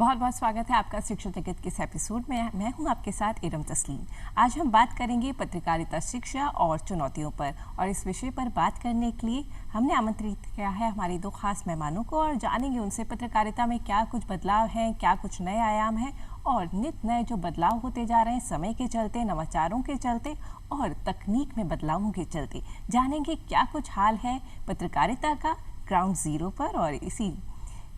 बहुत बहुत स्वागत है आपका शिक्षा जगत के इस एपिसोड में। मैं हूं आपके साथ इरम तस्लीम। आज हम बात करेंगे पत्रकारिता शिक्षा और चुनौतियों पर, और इस विषय पर बात करने के लिए हमने आमंत्रित किया है हमारे दो खास मेहमानों को, और जानेंगे उनसे पत्रकारिता में क्या कुछ बदलाव हैं, क्या कुछ नए आयाम हैं और नित नए जो बदलाव होते जा रहे हैं समय के चलते, नवाचारों के चलते और तकनीक में बदलावों के चलते। जानेंगे क्या कुछ हाल है पत्रकारिता का ग्राउंड जीरो पर। और इसी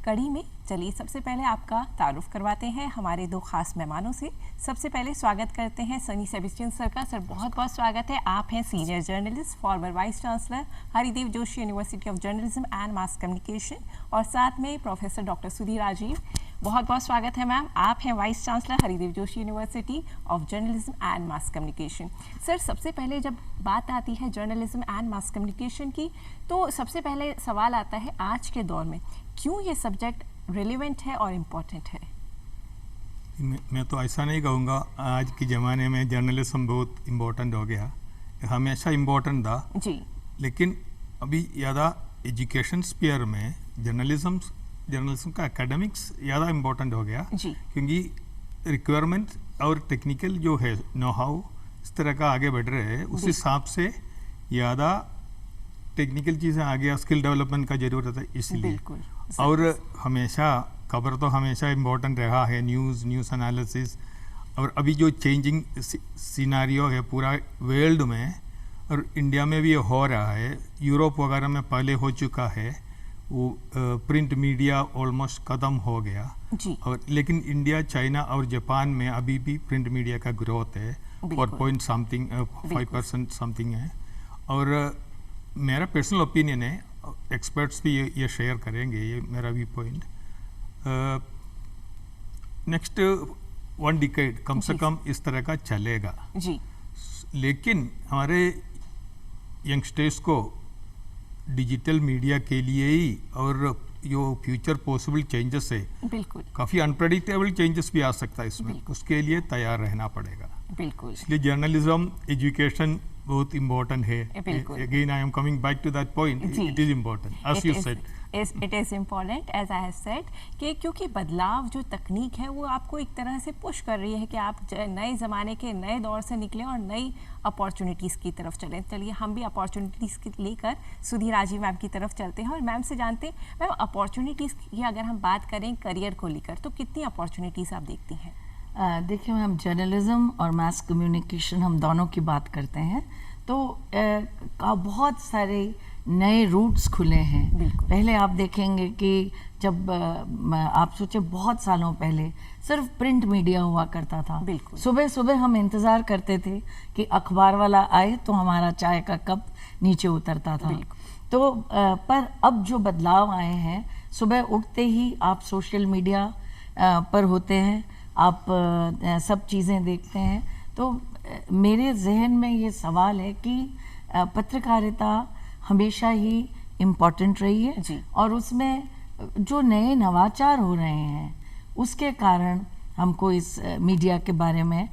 कड़ी में चलिए सबसे पहले आपका तारुफ करवाते हैं हमारे दो खास मेहमानों से। सबसे पहले स्वागत करते हैं सनी सेबेस्टियन सर का। सर बहुत बहुत स्वागत है। आप हैं senior journalist, farmer vice chancellor Haridev Joshi university of journalism and mass communication, और साथ में प्रोफेसर डॉक्टर सुधीर राजीव। बहुत बहुत स्वागत है मैम। आप हैं vice chancellor Haridev Joshi university of journalism and mass communication. Sir सबसे पहले जब बात आती है जर्नलिज्म एंड मास कम्युनिकेशन की, तो सबसे पहले सवाल आता है आज के दौर में क्यों ये सब्जेक्ट रिलेवेंट है और इम्पोर्टेंट है? मैं तो ऐसा नहीं कहूँगा। आज के ज़माने में जर्नलिज्म बहुत इम्पोर्टेंट हो गया, हमेशा इम्पोर्टेंट था जी, लेकिन अभी ज़्यादा एजुकेशन स्पीयर में जर्नलिज्म का एकेडमिक्स ज़्यादा इम्पोर्टेंट हो गया जी, क्योंकि रिक्वायरमेंट और टेक्निकल जो है नो हाउ इस तरह का आगे बढ़ रहे हैं, उस हिसाब से ज़्यादा टेक्निकल चीज़ें आ गया, स्किल डेवलपमेंट का ज़रूरत है इसलिए। और हमेशा खबर तो हमेशा इम्पोर्टेंट रहा है, न्यूज़ एनालिसिस। और अभी जो चेंजिंग सिनारियो है पूरा वर्ल्ड में और इंडिया में भी हो रहा है, यूरोप वगैरह में पहले हो चुका है, वो प्रिंट मीडिया ऑलमोस्ट ख़त्म हो गया जी। और लेकिन इंडिया, चाइना और जापान में अभी भी प्रिंट मीडिया का ग्रोथ है 4.5% समथिंग है। और मेरा पर्सनल ओपिनियन है, एक्सपर्ट्स भी ये शेयर करेंगे, ये मेरा भी पॉइंट। नेक्स्ट 1 डिकेड कम से कम इस तरह का चलेगा जी। लेकिन हमारे यंगस्टर्स को डिजिटल मीडिया के लिए ही और जो फ्यूचर पॉसिबल चेंजेस है, बिल्कुल काफ़ी अनप्रेडिक्टेबल चेंजेस भी आ सकता है इसमें, उसके लिए तैयार रहना पड़ेगा। बिल्कुल, इसलिए जर्नलिज्म एजुकेशन बहुत इम्पोर्टेंट है। Again I am coming back to that point, it is important as you said. It is important as I have said कि क्योंकि बदलाव जो तकनीक है वो आपको एक तरह से पुश कर रही है कि आप नए ज़माने के नए दौर से निकलें और नई अपॉर्चुनिटीज़ की तरफ चलें। चलिए हम भी अपॉर्चुनिटीज़ लेकर सुधीर राजीव मैम की तरफ चलते हैं और मैम से जानते हैं, मैम अपॉर्चुनिटीज़ की अगर हम बात करें करियर को लेकर तो कितनी अपॉर्चुनिटीज़ आप देखती हैं? देखिए मैम, जर्नलिज्म और मास कम्युनिकेशन हम दोनों की बात करते हैं तो बहुत सारे नए रूट्स खुले हैं। पहले आप देखेंगे कि जब आप सोचे बहुत सालों पहले सिर्फ प्रिंट मीडिया हुआ करता था। सुबह सुबह हम इंतज़ार करते थे कि अखबार वाला आए तो हमारा चाय का कप नीचे उतरता था। तो पर अब जो बदलाव आए हैं, सुबह उठते ही आप सोशल मीडिया पर होते हैं, आप सब चीज़ें देखते हैं। तो मेरे जहन में ये सवाल है कि पत्रकारिता हमेशा ही इम्पोर्टेंट रही है और उसमें जो नए नवाचार हो रहे हैं उसके कारण हमको इस मीडिया के बारे में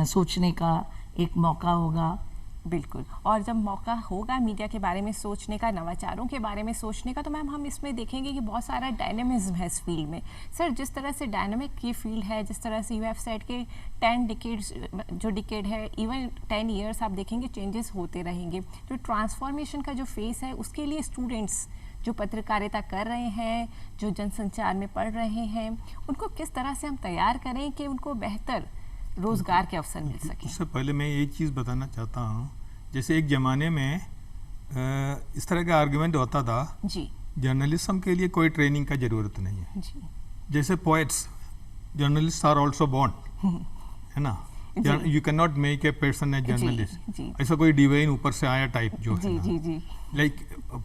सोचने का एक मौका होगा। बिल्कुल, और जब मौका होगा मीडिया के बारे में सोचने का, नवाचारों के बारे में सोचने का, तो मैम हम इसमें देखेंगे कि बहुत सारा डायनेमिज्म है इस फील्ड में। सर जिस तरह से डायनेमिक ये फील्ड है, जिस तरह से यू हैव सेड के 10 डिकेड्स जो डिकेड है, इवन 10 ईयर्स आप देखेंगे चेंजेस होते रहेंगे। जो ट्रांसफॉर्मेशन का जो फेस है उसके लिए स्टूडेंट्स जो पत्रकारिता कर रहे हैं, जो जनसंचार में पढ़ रहे हैं, उनको किस तरह से हम तैयार करें कि उनको बेहतर रोजगार के अवसर मिल सके? उससे पहले मैं एक चीज़ बताना चाहता हूँ, जैसे एक ज़माने में इस तरह का आर्गुमेंट होता था जी, जर्नलिज्म के लिए कोई ट्रेनिंग का ज़रूरत नहीं है जी। जैसे poets, journalist are also born, है ना, you can not make a person a journalist, ऐसा कोई डिवाइन ऊपर से आया टाइप जो है जी, like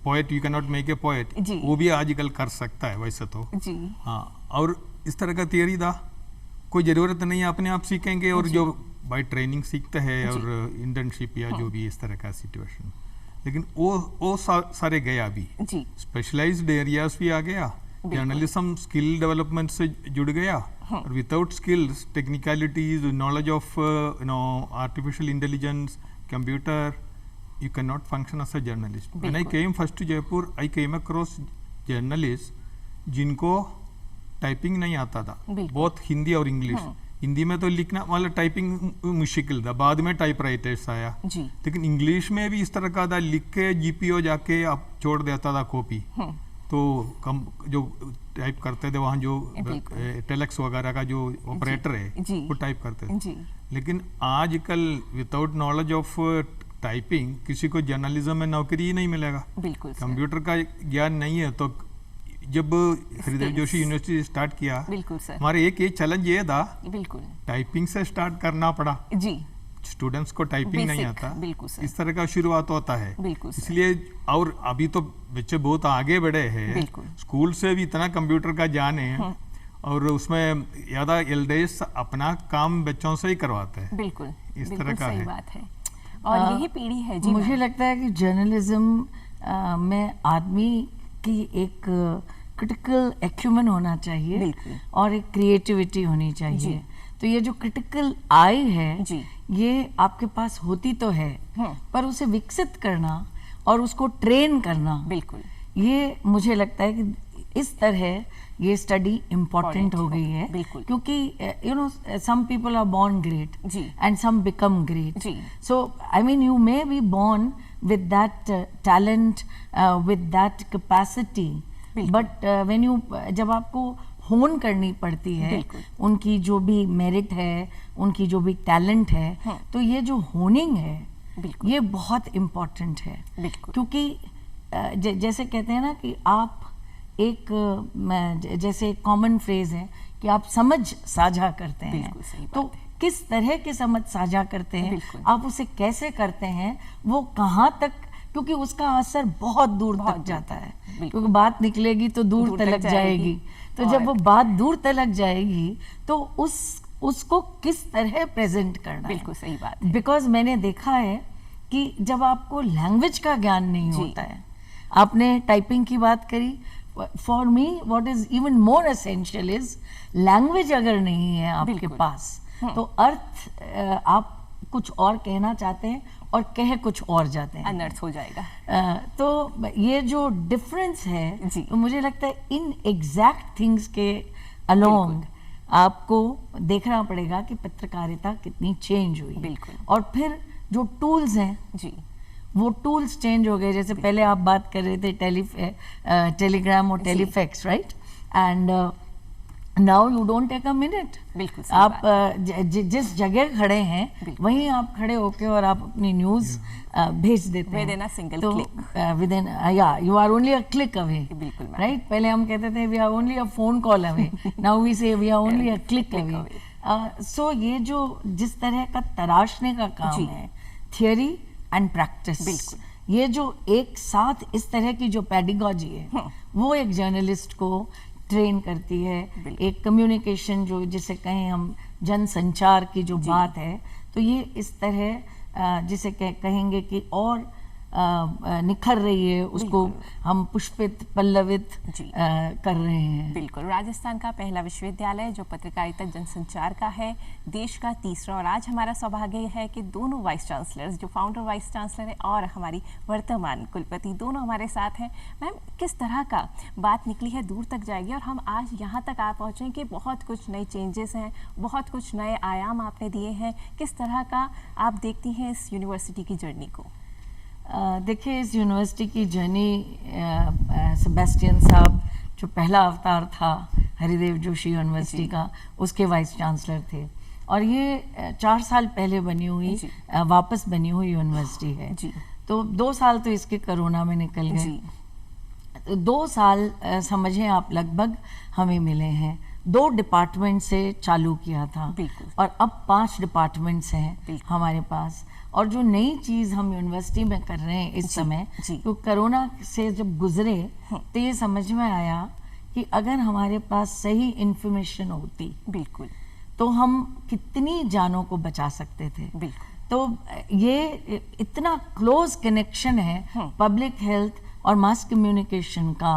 poet you can not make a poet, वो भी आजकल कर सकता है वैसे तो जी। हाँ, और इस तरह का थियरी था, कोई ज़रूरत नहीं है, अपने आप सीखेंगे और जो बाय ट्रेनिंग सीखते हैं और इंटर्नशिप या जो भी इस तरह का सिचुएशन, लेकिन वो सारे गए अभी। स्पेशलाइज्ड एरियाज भी आ गया, जर्नलिज्म स्किल डेवलपमेंट से जुड़ गया और without skills, technicalities, knowledge of artificial intelligence, computer, you cannot function as a journalist. When I came first to Jaipur, I came across journalists जिनको टाइपिंग नहीं आता था, बिल्कुल। बहुत हिंदी और इंग्लिश। हिंदी में तो लिखना मतलब टाइपिंग मुश्किल था, बाद में टाइपराइटर्स आया जी। लेकिन इंग्लिश में भी इस तरह का था, लिख के जीपीओ जाके आप छोड़ देता था कॉपी, तो कम जो टाइप करते थे वहाँ जो टेलेक्स वगैरह का जो ऑपरेटर है जी। वो टाइप करते थे जी। लेकिन आजकल विदाउट नॉलेज ऑफ टाइपिंग किसी को जर्नलिज्म में नौकरी ही नहीं मिलेगा। बिल्कुल सर। कंप्यूटर का ज्ञान नहीं है तो जब हरिदेव जोशी यूनिवर्सिटी स्टार्ट किया, बिल्कुल सर। हमारे एक चैलेंज ये था, बिल्कुल टाइपिंग से स्टार्ट करना पड़ा। जी। स्टूडेंट्स को टाइपिंग नहीं Basic, आता, बिल्कुल सर। इस तरह का शुरुआत होता है, बिल्कुल सर। इसलिए। और अभी तो बच्चे बहुत आगे बढ़े हैं, बिल्कुल। स्कूल से भी इतना कंप्यूटर का ज्ञान है और उसमें ज़्यादा एल्डर्स अपना काम बच्चों से ही करवाते हैं। बिल्कुल इस तरह बिल्कुल का सही है। बात है और यही पीढ़ी है। जी मुझे मैम। लगता है कि जर्नलिज्म में आदमी की एक क्रिटिकल एक्यूमेन होना चाहिए बिल्कुल। और एक क्रिएटिविटी होनी जी। चाहिए। तो ये जो क्रिटिकल आई है जी। ये आपके पास होती तो है, पर उसे विकसित करना और उसको ट्रेन करना, बिल्कुल ये मुझे लगता है कि इस तरह ये स्टडी इम्पोर्टेंट हो गई है। बिल्कुल। क्योंकि you know some people are born great जी। and some become great. जी। So I mean you may be born with that talent, with that capacity, but when you जब आपको होन करनी पड़ती है बिल्कुल। उनकी जो भी मेरिट है, उनकी जो भी टैलेंट है, तो ये जो होनिंग है बिल्कुल। ये बहुत इम्पोर्टेंट है। बिल्कुल। क्योंकि जैसे कहते हैं ना कि आप एक जैसे कॉमन फ्रेज है कि आप समझ साझा करते हैं, बिल्कुल सही बात तो है। किस तरह के समझ साझा करते हैं, बिल्कुल। आप उसे कैसे करते हैं, वो कहाँ तक, क्योंकि उसका असर बहुत दूर तक जाता है। बिल्कुल। क्योंकि बात निकलेगी तो दूर दूर तक तलक जाएगी, तो जब वो बात दूर तलक जाएगी तो उसको किस तरह प्रेजेंट करना है। बिल्कुल सही बात है। बिकॉज मैंने देखा है कि जब आपको लैंग्वेज का ज्ञान नहीं जी। होता है, आपने टाइपिंग की बात करी, for me what is even more essential is language अगर नहीं है आपके बिल्कुल। पास तो अर्थ आप कुछ और कहना चाहते हैं और कह कुछ और जाते हैं, अनर्थ हो जाएगा। तो ये जो डिफरेंस है, जी। तो मुझे लगता है इन एग्जैक्ट थिंग्स के अलोंग आपको देखना पड़ेगा कि पत्रकारिता कितनी चेंज हुई। बिल्कुल। और फिर जो टूल्स हैं जी। वो टूल्स चेंज हो गए। जैसे पहले आप बात कर रहे थे टेलीग्राम और telefax, right, and now you don't take a minute. बिल्कुल सही आप बात जिस जगह खड़े हैं वहीं आप खड़े होके और आप अपनी न्यूज भेज देते हैं Within a single तो click. विदिन या you are only a click away. बिल्कुल मैम। राइट, पहले हम कहते थे we are only a phone call away, now we say we are only a click Click away. So ये जो जिस तरह का तराशने का काम जी। है, थियरी एंड प्रैक्टिस, बिल्कुल। ये जो एक साथ इस तरह की जो पेडागॉजी है वो एक जर्नलिस्ट को ट्रेन करती है। बिल्कुल। एक कम्युनिकेशन जो जिसे कहें हम जनसंचार की जो बात है, तो ये इस तरह जिसे कहेंगे कि और निखर रही है, उसको हम पुष्पित पल्लवित जी। कर रहे हैं। बिल्कुल। राजस्थान का पहला विश्वविद्यालय जो पत्रकारिता जनसंचार का है, देश का तीसरा, और आज हमारा सौभाग्य है कि दोनों वाइस चांसलर्स, जो फाउंडर वाइस चांसलर है और हमारी वर्तमान कुलपति, दोनों हमारे साथ हैं। मैम, किस तरह का बात निकली है दूर तक जाएगी और हम आज यहाँ तक आ पहुँचे कि बहुत कुछ नए चेंजेस हैं, बहुत कुछ नए आयाम आपने दिए हैं। किस तरह का आप देखती हैं इस यूनिवर्सिटी की जर्नी को? देखिए, इस यूनिवर्सिटी की जर्नी, सेबेस्टियन साहब जो पहला अवतार था हरिदेव जोशी यूनिवर्सिटी का, उसके वाइस चांसलर थे, और ये 4 साल पहले बनी हुई वापस बनी हुई यूनिवर्सिटी है। जी। तो 2 साल तो इसके कोरोना में निकल गए। जी। तो 2 साल समझें आप लगभग हमें मिले हैं। 2 डिपार्टमेंट से चालू किया था बिल्कुल। और अब 5 डिपार्टमेंट्स हैं बिल्कुल। हमारे पास। और जो नई चीज़ हम यूनिवर्सिटी में कर रहे हैं इस समय, तो कोरोना से जब गुजरे तो ये समझ में आया कि अगर हमारे पास सही इंफॉर्मेशन होती, बिल्कुल, तो हम कितनी जानों को बचा सकते थे। बिल्कुल। तो ये इतना क्लोज कनेक्शन है पब्लिक हेल्थ और मास कम्युनिकेशन का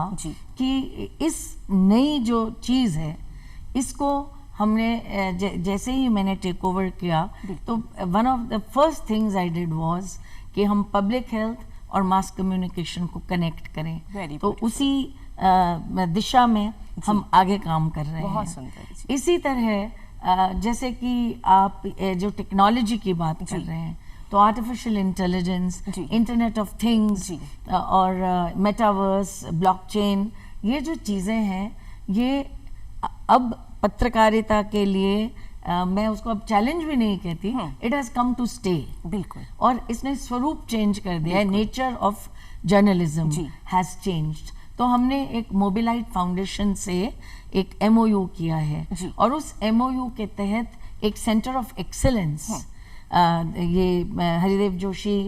कि इस नई जो चीज़ है इसको हमने जैसे ही मैंने टेक ओवर किया, तो one of the first things I did was कि हम पब्लिक हेल्थ और मास कम्युनिकेशन को कनेक्ट करें। तो उसी दिशा में हम आगे काम कर रहे बहुत हैं। सुंदर जी। इसी तरह जैसे कि आप जो टेक्नोलॉजी की बात कर रहे हैं, तो artificial intelligence, internet of things और मेटावर्स, ब्लॉकचेन, ये जो चीज़ें हैं, ये अब पत्रकारिता के लिए मैं उसको अब चैलेंज भी नहीं कहती, it has come to stay. बिल्कुल। और इसने स्वरूप चेंज कर दिया है, nature of journalism has changed. तो हमने एक मोबिलाइट फाउंडेशन से एक MOU किया है, और उस MOU के तहत एक सेंटर ऑफ एक्सेलेंस ये Haridev Joshi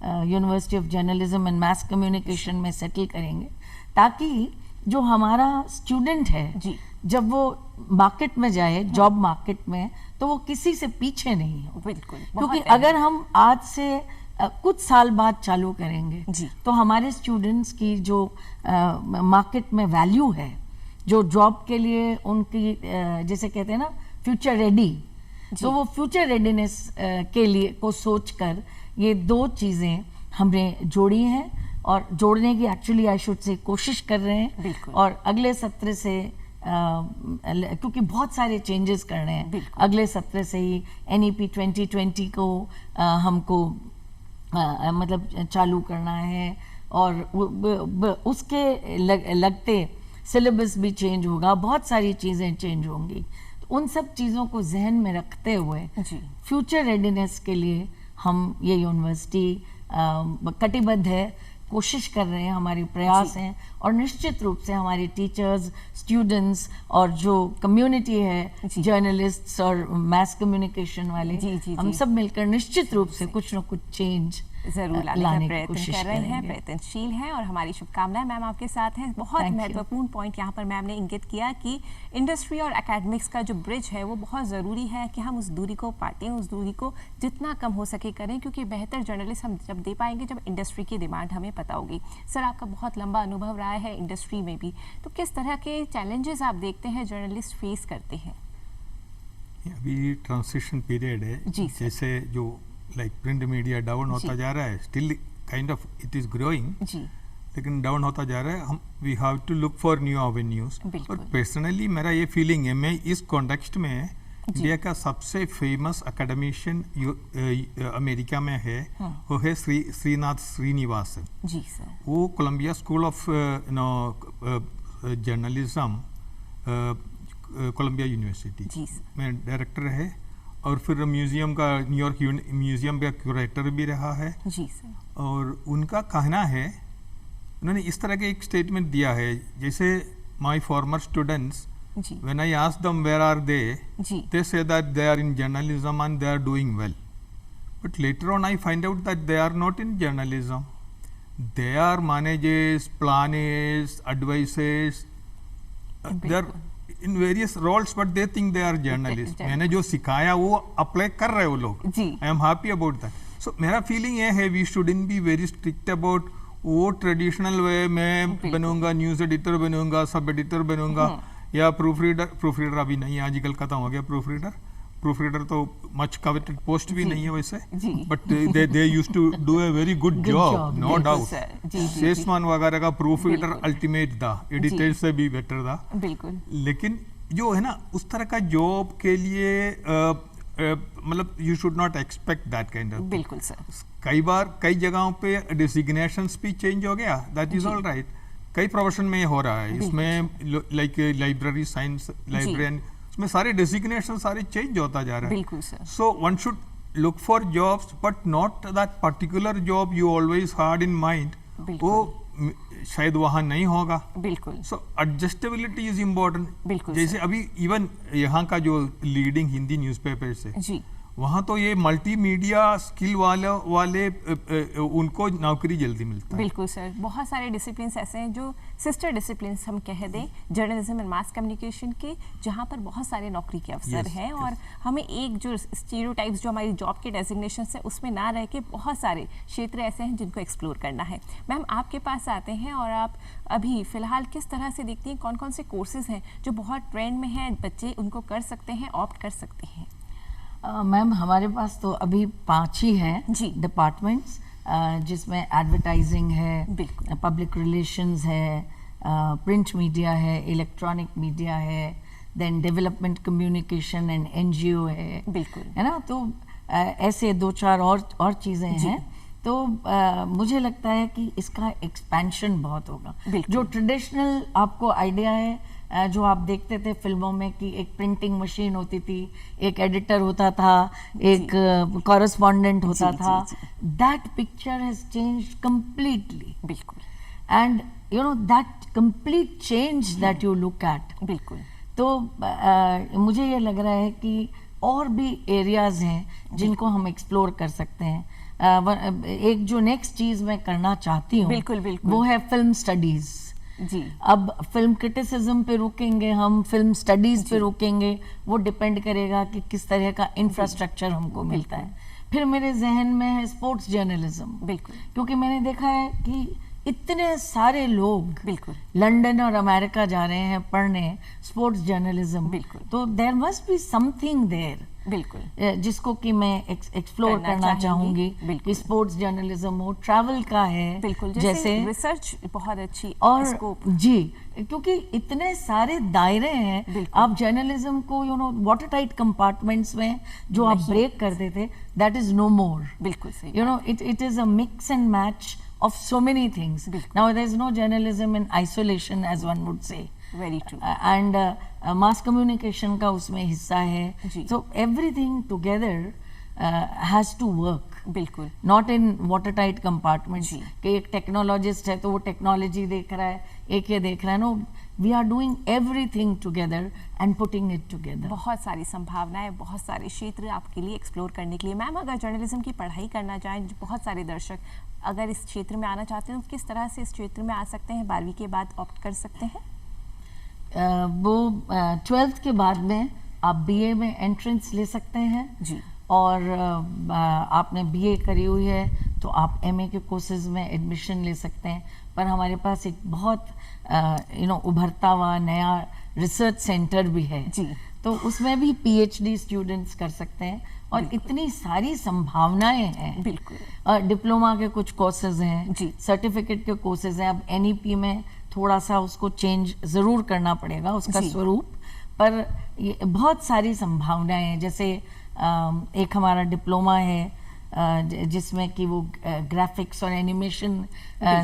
university of journalism and mass communication में सेटल करेंगे, ताकि जो हमारा स्टूडेंट है जब वो मार्केट में जाए, जॉब मार्केट में, तो वो किसी से पीछे नहीं हो। बिल्कुल। क्योंकि अगर हम आज से कुछ साल बाद चालू करेंगे तो हमारे स्टूडेंट्स की जो मार्केट में वैल्यू है, जो जॉब के लिए उनकी जैसे कहते हैं ना फ्यूचर रेडी, तो वो फ्यूचर रेडीनेस के लिए को सोचकर ये दो चीज़ें हमने जोड़ी हैं, और जोड़ने की एक्चुअली आई शुड से कोशिश कर रहे हैं। और अगले सत्र से क्योंकि बहुत सारे चेंजेस करने हैं, अगले सत्र से ही NEP 2020 को हमको मतलब चालू करना है, और उसके लगते सिलेबस भी चेंज होगा, बहुत सारी चीज़ें चेंज होंगी। तो उन सब चीज़ों को जहन में रखते हुए फ्यूचर रेडीनेस के लिए हम ये यूनिवर्सिटी कटिबद्ध है, कोशिश कर रहे हैं, हमारे प्रयास हैं, और निश्चित रूप से हमारे टीचर्स, स्टूडेंट्स और जो कम्युनिटी है, जर्नलिस्ट्स और मास कम्युनिकेशन वाले, हम सब मिलकर निश्चित रूप से कुछ न कुछ चेंज जरूर लाने का प्रयत्न कर रहे हैं, प्रयत्नशील हैं, और हमारी शुभकामनाएं मैम आपके साथ हैं। बहुत महत्वपूर्ण पॉइंट यहाँ पर मैम ने इंगित किया कि इंडस्ट्री और एकेडमिक्स का जो ब्रिज है वो बहुत ज़रूरी है कि हम उस दूरी को पाटें, उस दूरी को जितना कम हो सके करें, क्योंकि बेहतर जर्नलिस्ट हम जब दे पाएंगे जब इंडस्ट्री की डिमांड हमें पता होगी। सर, आपका बहुत लंबा अनुभव रहा है इंडस्ट्री में भी, तो किस तरह के चैलेंजेस आप देखते हैं जर्नलिस्ट फेस करते हैं? अभी ट्रांजिशन पीरियड है, जैसे जो लाइक प्रिंट मीडिया डाउन होता जा रहा है, still kind of it is growing, लेकिन डाउन होता जा रहा है। हम we have to look for new avenues. और पर्सनली मेरा ये फीलिंग है, मैं इस कॉन्टेक्स्ट में इंडिया का सबसे फेमस एकेडमिशियन अमेरिका में है, वो है श्रीनाथ श्रीनिवासन जी सर। वो Columbia school of journalism Columbia university में डायरेक्टर है, और फिर म्यूजियम का, न्यूयॉर्क म्यूजियम का क्यूरेटर भी रहा है जी सर। और उनका कहना है, उन्होंने इस तरह के एक स्टेटमेंट दिया है, जैसे my former students, when I ask them where are they say that they are in journalism and they are doing well, but later on I find out that they are not in journalism, they are managers, planners, advisers, they are in various roles, but they think they are journalist. मैंने जो सिखाया वो apply कर रहे हैं वो लोग। I am happy about that. So मेरा फीलिंग ये है, we shouldn't be very strict about वो ट्रेडिशनल वे में बनूंगा, न्यूज एडिटर बनूंगा, सब एडिटर बनूंगा, या प्रूफ रीडर अभी नहीं, आजकल खत्म हो गया प्रूफ रीडर तो मच कवेटेड पोस्ट भी नहीं है वैसे, but they used to do a very good job, no doubt. Salesman वगैरह का प्रूफ रीडर अल्टीमेट था, एडिटर से भी बेटर था। बिल्कुल। लेकिन जो है ना, उस तरह का जॉब के लिए मतलब you should not expect that kind of. बिल्कुल सर। कई बार कई जगहों पे डिजिग्नेशंस भी चेंज हो गया, दैट इज ऑल राइट। कई प्रोफेशन में हो रहा है, इसमें लाइक लाइब्रेरी साइंस लाइब्रेरियन, में सारे डेजिग्नेशन सारे चेंज होता जा रहा है। बिल्कुल sir. So one should look for jobs, but not that particular job you always had in mind, वो शायद वहाँ नहीं होगा। बिल्कुल। सो एडजस्टेबिलिटी इज इम्पोर्टेंट। बिल्कुल। जैसे अभी इवन यहाँ का जो लीडिंग हिंदी न्यूज़पेपर से जी, वहाँ तो ये मल्टीमीडिया स्किल वाले उनको नौकरी जल्दी मिलता है। बिल्कुल सर। बहुत सारे डिसिप्लिन्स ऐसे हैं जो सिस्टर डिसिप्लिन्स हम कह दें जर्नलिज्म एंड मास कम्युनिकेशन के, जहाँ पर बहुत सारे नौकरी के अवसर हैं, और हमें एक जो स्टीरियोटाइप्स जो हमारी जॉब के डेजिग्नेशन है उसमें ना रह के बहुत सारे क्षेत्र ऐसे हैं जिनको एक्सप्लोर करना है। मैम, आपके पास आते हैं और आप अभी फ़िलहाल किस तरह से देखती हैं, कौन कौन से कोर्सेज़ हैं जो बहुत ट्रेंड में हैं, बच्चे उनको कर सकते हैं, ऑप्ट कर सकते हैं? मैम, हमारे पास तो अभी 5 ही हैं डिपार्टमेंट्स, जिसमें एडवर्टाइजिंग है, पब्लिक रिलेशंस है, प्रिंट मीडिया है, इलेक्ट्रॉनिक मीडिया है, then development communication and NGO है, बिल्कुल, है ना। तो ऐसे 2-4 और चीज़ें हैं। तो मुझे लगता है कि इसका एक्सपेंशन बहुत होगा। जो ट्रेडिशनल आपको आइडिया है, जो आप देखते थे फिल्मों में कि एक प्रिंटिंग मशीन होती थी, एक एडिटर होता था, एक कॉरेस्पॉन्डेंट होता था, that picture has changed completely. बिल्कुल, and you know that complete change that you look at. बिल्कुल, तो मुझे ये लग रहा है कि और भी एरियाज हैं जिनको हम एक्सप्लोर कर सकते हैं। एक जो नेक्स्ट चीज मैं करना चाहती हूँ, बिल्कुल, बिल्कुल, वो है फिल्म स्टडीज। जी, अब फिल्म क्रिटिसिज्म पे रुकेंगे हम, फिल्म स्टडीज पे रुकेंगे, वो डिपेंड करेगा कि किस तरह का इंफ्रास्ट्रक्चर हमको मिलता है। फिर मेरे जहन में है स्पोर्ट्स जर्नलिज्म, बिल्कुल, क्योंकि मैंने देखा है कि इतने सारे लोग बिल्कुल लंदन और अमेरिका जा रहे हैं पढ़ने स्पोर्ट्स जर्नलिज्म। बिल्कुल, तो there must be something there, बिल्कुल, जिसको कि मैं एक्सप्लोर करना चाहूंगी कि स्पोर्ट्स जर्नलिज्म हो, ट्रैवल का है, बिल्कुल, जैसे रिसर्च बहुत अच्छी और स्कोप। जी, क्योंकि इतने सारे दायरे हैं। आप जर्नलिज्म को वाटर टाइट कंपार्टमेंट्स में जो आप ब्रेक करते थे, दैट इज नो मोर। बिल्कुल सही, it is a mix and match of so many things. Now there is no journalism in isolation, as one would say. Very true. And mass communication का उसमें हिस्सा है. So everything together has to work. बिल्कुल, Not in watertight compartments. कि एक technologist है तो वो टेक्नोलॉजी देख रहा है, एक ये देख रहा है। No, we are doing everything together and putting it together. बहुत सारी संभावनाएं, बहुत सारे क्षेत्र आपके लिए एक्सप्लोर करने के लिए। मैम, अगर जर्नलिज्म की पढ़ाई करना चाहें, बहुत सारे दर्शक अगर इस क्षेत्र में आना चाहते हैं तो किस तरह से इस क्षेत्र में आ सकते हैं? 12वीं के बाद ऑप्ट कर सकते हैं? वो 12th के बाद में आप बीए में एंट्रेंस ले सकते हैं जी, और आपने बीए करी हुई है तो आप एमए के कोर्सेज में एडमिशन ले सकते हैं। पर हमारे पास एक बहुत उभरता हुआ नया रिसर्च सेंटर भी है जी, तो उसमें भी पीएचडी स्टूडेंट्स कर सकते हैं और इतनी सारी संभावनाएं हैं। बिल्कुल, डिप्लोमा के कुछ कोर्सेज हैं जी, सर्टिफिकेट के कोर्सेज हैं। अब एनईपी में थोड़ा सा उसको चेंज ज़रूर करना पड़ेगा उसका स्वरूप, पर ये बहुत सारी संभावनाएं हैं। जैसे एक हमारा डिप्लोमा है जिसमें कि वो ग्राफिक्स और एनिमेशन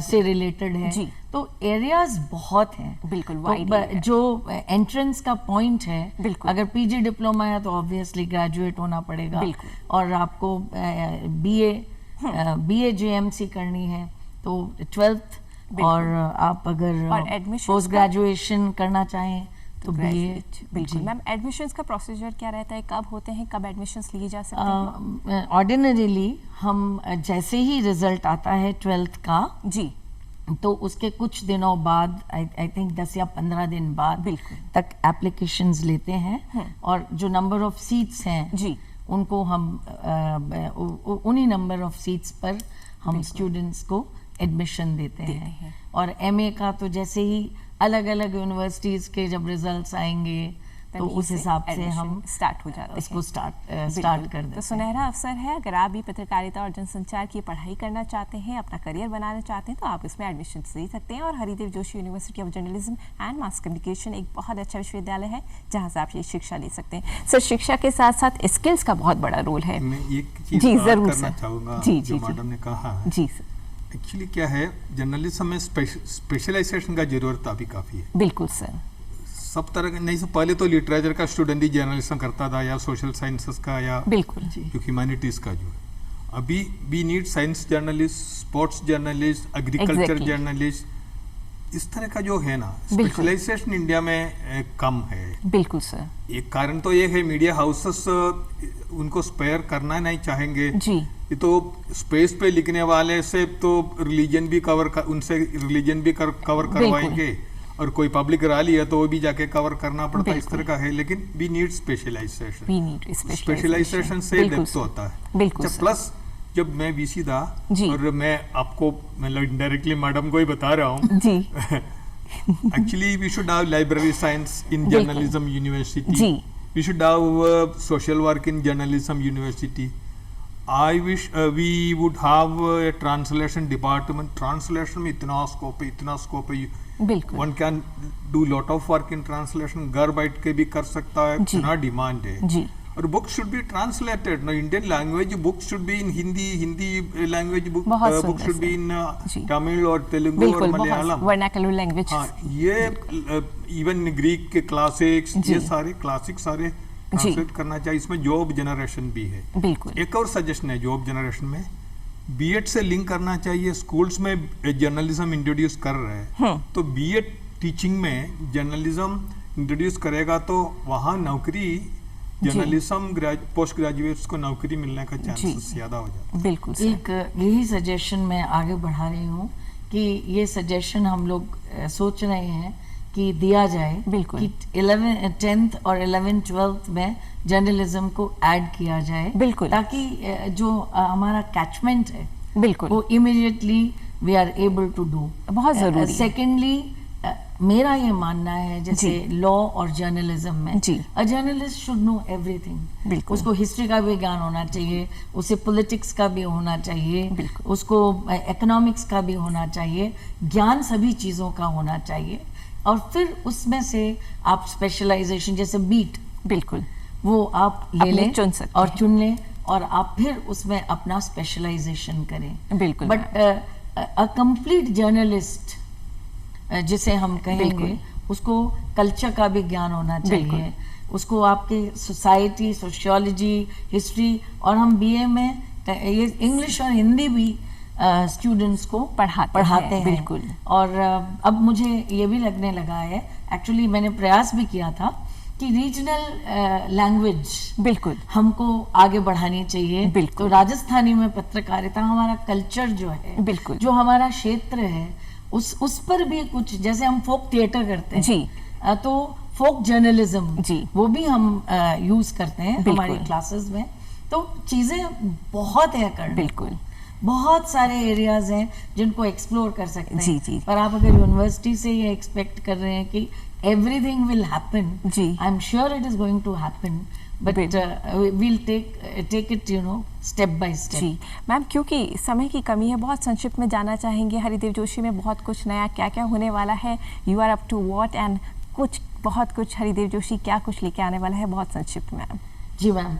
से रिलेटेड है। जी, तो एरियाज बहुत हैं। बिल्कुल, तो जो एंट्रेंस का पॉइंट है, अगर पीजी डिप्लोमा है तो ऑब्वियसली ग्रेजुएट होना पड़ेगा, और आपको बीए जेएमसी करनी है तो 12th, और आप अगर पोस्ट ग्रेजुएशन करना चाहें तो बीए। बिल्कुल मैम, एडमिशंस का प्रोसीजर क्या रहता है? कब होते हैं, कब एडमिशंस लिए जा सकते हैं? ऑर्डिनरीली हम जैसे ही रिजल्ट आता है 12th का जी, तो उसके कुछ दिनों बाद, आई थिंक 10 या 15 दिन बाद तक एप्लीकेशंस लेते हैं, और जो नंबर ऑफ सीट्स हैं जी, उनको हम उन्हीं नंबर ऑफ सीट्स पर हम स्टूडेंट्स को एडमिशन देते हैं। और एमए का तो जैसे ही अलग अलग यूनिवर्सिटीज के जब रिजल्ट्स आएंगे तो उस हिसाब से हम स्टार्ट हो जाते हैं, इसको स्टार्ट कर देते हैं। तो सुनहरा अवसर है, अगर आप भी पत्रकारिता और जनसंचार की पढ़ाई करना चाहते हैं, अपना करियर बनाना चाहते हैं, तो आप इसमें एडमिशन ले सकते हैं। और Haridev Joshi university of journalism and mass communication एक बहुत अच्छा विश्वविद्यालय है जहाँ से आप ये शिक्षा ले सकते हैं। सर, शिक्षा के साथ साथ स्किल्स का बहुत बड़ा रोल है। मैं एक चीज करना चाहूँगा जो मैडम ने कहा है। जी सर, एक्चुअली क्या है, जर्नलिज्म में स्पेशलाइजेशन का जरूरत अभी काफ़ी है। बिल्कुल सर, सब तरह का नहीं, पहले तो लिटरेचर का स्टूडेंट ही जर्नलिज्म करता था, या सोशल साइंसेस का, या बिल्कुल जो ह्यूमैनिटीज का जो है। अभी we need science journalist, sports journalist, agriculture journalist, इस तरह का जो है ना स्पेशलाइजेशन इंडिया में कम है। बिल्कुल सर, एक कारण तो ये है मीडिया हाउसेस उनको स्पेयर करना नहीं चाहेंगे जी। ये तो स्पेस पे लिखने वाले से तो रिलीजन भी उनसे रिलीजन भी कवर करवाएंगे, और कोई पब्लिक रैली है तो वो भी जाके कवर करना पड़ता है, इस तरह का है। लेकिन वी नीड स्पेशलाइजेशन, स्पेशलाइजेशन से डेप्थ होता है। बिल्कुल। प्लस जब मैं वीसी था, और मैं आपको मतलब इनडायरेक्टली मैडम को ही बता रहा हूँ जी, actually we should have library science in journalism university, we should have social work in journalism university. I wish we would have a translation department. Translation में इतना स्कोप है, बिल्कुल। One can do lot of work in translation, घर बैठ के भी कर सकता है, जी। इतना डिमांड है। जी। और book should be translated, Indian language book should be in Hindi language book बहुत बुक शुड बी जी। इन तमिल और तेलुगु और बिल्कुल, मलयालम, वर्नाकुलर लैंग्वेज। हाँ, ये इवन ग्रीक के क्लासिक्स, जी। ये सारे क्लासिक सारे ट्रांसलेट करना चाहिए। इसमें जॉब जनरेशन भी है। बिल्कुल। एक और सजेशन है जॉब जनरेशन में, बीएड से लिंक करना चाहिए। स्कूल्स में जर्नलिज्म इंट्रोड्यूस कर रहे हैं, तो बीएड टीचिंग में जर्नलिज्म इंट्रोड्यूस करेगा तो वहाँ नौकरी, जर्नलिज्म पोस्ट ग्रेजुएट्स को नौकरी मिलने का चांसेस ज्यादा हो जाता है। बिल्कुल सर। एक यही सजेशन मैं आगे बढ़ा रही हूँ कि ये सजेशन हम लोग सोच रहे हैं कि दिया जाए बिल्कुल। कि 10th और 11th 12th में जर्नलिज्म को ऐड किया जाए, बिल्कुल। ताकि जो हमारा कैचमेंट है बिल्कुल वो immediately we are able to do. बहुत जरूरी है। सेकेंडली मेरा ये मानना है जैसे लॉ और जर्नलिज्म में, जी। A journalist should know everything. बिल्कुल। उसको हिस्ट्री का भी ज्ञान होना चाहिए, उसे पॉलिटिक्स का भी होना चाहिए, बिल्कुल। उसको इकोनॉमिक्स का भी होना चाहिए, ज्ञान सभी चीज़ों का होना चाहिए। और फिर उसमें से आप स्पेशलाइजेशन जैसे बीट, बिल्कुल वो आप ले अपने लें चुन सकते और हैं। चुन लें और आप फिर उसमें अपना स्पेशलाइजेशन करें। बिल्कुल। बट अ कंप्लीट जर्नलिस्ट जिसे हम कहेंगे, बिल्कुल। उसको कल्चर का भी ज्ञान होना चाहिए, उसको आपके सोसाइटी, सोशियोलॉजी, हिस्ट्री, और हम बीए में ये इंग्लिश और हिंदी भी स्टूडेंट्स को पढ़ाते हैं। बिल्कुल। और अब मुझे ये भी लगने लगा है, एक्चुअली मैंने प्रयास भी किया था कि रीजनल लैंग्वेज बिल्कुल हमको आगे बढ़ानी चाहिए। बिल्कुल। तो राजस्थानी में पत्रकारिता, हमारा कल्चर जो है, बिल्कुल। जो हमारा क्षेत्र है, उस पर भी कुछ, जैसे हम फोक थिएटर करते हैं जी। तो फोक जर्नलिज्म जी। वो भी हम यूज करते हैं बिल्कुल। हमारी क्लासेस में। तो चीजें बहुत है करने, बिल्कुल बहुत सारे एरियाज हैं जिनको एक्सप्लोर कर सकते हैं। जी, जी। पर आप अगर यूनिवर्सिटी से ये एक्सपेक्ट कर रहे हैं कि everything will happen, जी। I'm sure it is going to happen, but we'll take it, step by step. जी मैम, क्योंकि समय की कमी है, बहुत संक्षिप्त में जानना चाहेंगे हरिदेव जोशी में बहुत कुछ नया क्या क्या होने वाला है, you are up to what, and बहुत कुछ हरिदेव जोशी क्या कुछ लेके आने वाला है, बहुत संक्षिप्त मैम। जी मैम,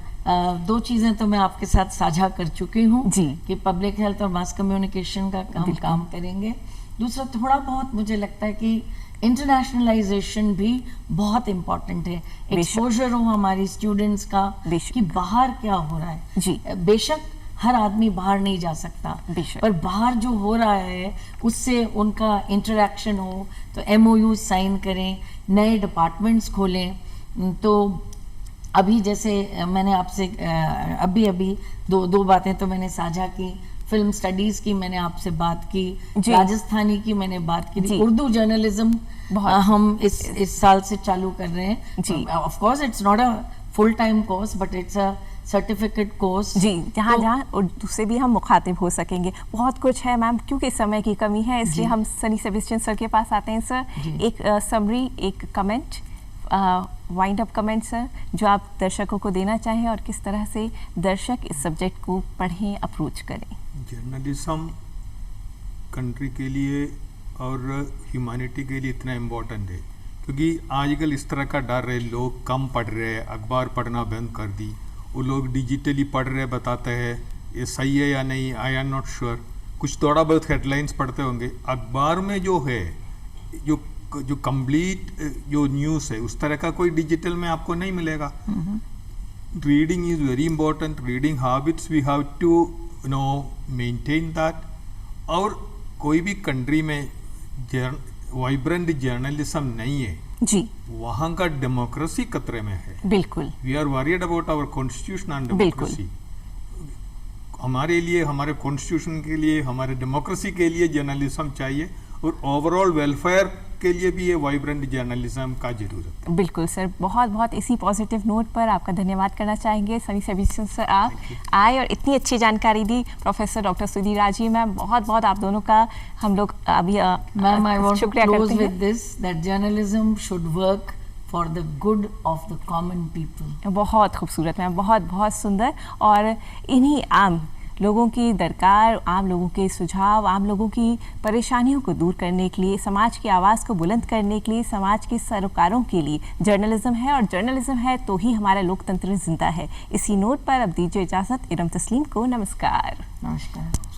दो चीज़ें तो मैं आपके साथ साझा कर चुकी हूँ जी। कि पब्लिक हेल्थ और मास कम्युनिकेशन का हम काम करेंगे। दूसरा, थोड़ा बहुत मुझे लगता है कि इंटरनेशनलाइजेशन भी बहुत इम्पोर्टेंट है, एक्सपोजर हो हमारी स्टूडेंट्स का कि बाहर क्या हो रहा है। जी। बेशक हर आदमी बाहर नहीं जा सकता, पर बाहर जो हो रहा है उससे उनका इंटरेक्शन हो, तो MOU साइन करें, नए डिपार्टमेंट्स खोलें। तो अभी जैसे मैंने आपसे अभी दो बातें तो मैंने साझा की, फिल्म स्टडीज की मैंने आपसे बात की, राजस्थानी की मैंने बात की, उर्दू जर्नलिज्म हम इस साल से चालू कर रहे हैं। Of course it's not a full time course, but it's a certificate course, जी, जहाँ उर्दू से भी हम मुखातिब हो सकेंगे। बहुत कुछ है मैम, क्योंकि समय की कमी है इसलिए हम सनी सेबेस्टियन सर के पास आते हैं। सर, एक समरी, एक comment, wind up comment sir, जो आप दर्शकों को देना चाहें और किस तरह से दर्शक इस सब्जेक्ट को पढ़ें, अप्रोच करें। जर्नलिज्म कंट्री के लिए और ह्यूमैनिटी के लिए इतना इम्पोर्टेंट है क्योंकि आजकल इस तरह का डर है, लोग कम पढ़ रहे हैं, अखबार पढ़ना बंद कर दी, वो लोग डिजिटली पढ़ रहे बताते हैं, ये सही है या नहीं, आई एम नॉट श्योर। कुछ थोड़ा बहुत हेडलाइंस पढ़ते होंगे, अखबार में जो है जो कंप्लीट जो न्यूज़ है उस तरह का कोई डिजिटल में आपको नहीं मिलेगा। Reading is very important, reading habits we have to maintain that. और कोई भी कंट्री में वाइब्रेंट जर्नलिज्म नहीं है जी, वहाँ का डेमोक्रेसी खतरे में है। बिल्कुल। We are worried about our constitution and democracy. हमारे लिए, हमारे कॉन्स्टिट्यूशन के लिए, हमारे डेमोक्रेसी के लिए जर्नलिज्म चाहिए और ओवरऑल वेलफेयर के लिए भी ये वाइब्रेंट जर्नलिज्म का जरूरत है। बिल्कुल सर, बहुत बहुत इसी पॉजिटिव नोट पर आपका धन्यवाद करना चाहेंगे सनी सेबेस्टियन सर, आप आए और इतनी अच्छी जानकारी दी। प्रोफेसर डॉक्टर सुधीर राजी मैम, बहुत बहुत आप दोनों का हम लोग अभी मैम आई वांट टू शुक्रिया क्लोज करते विद हैं। This that journalism should work for the good of the common people. बहुत खूबसूरत मैम, बहुत बहुत सुंदर। और इन्हीं आम लोगों की दरकार, आम लोगों के सुझाव, आम लोगों की परेशानियों को दूर करने के लिए, समाज की आवाज़ को बुलंद करने के लिए, समाज के सरोकारों के लिए जर्नलिज्म है, और जर्नलिज्म है तो ही हमारा लोकतंत्र जिंदा है। इसी नोट पर अब दीजिए इजाज़त इरम तस्लीम को। नमस्कार। नमस्कार।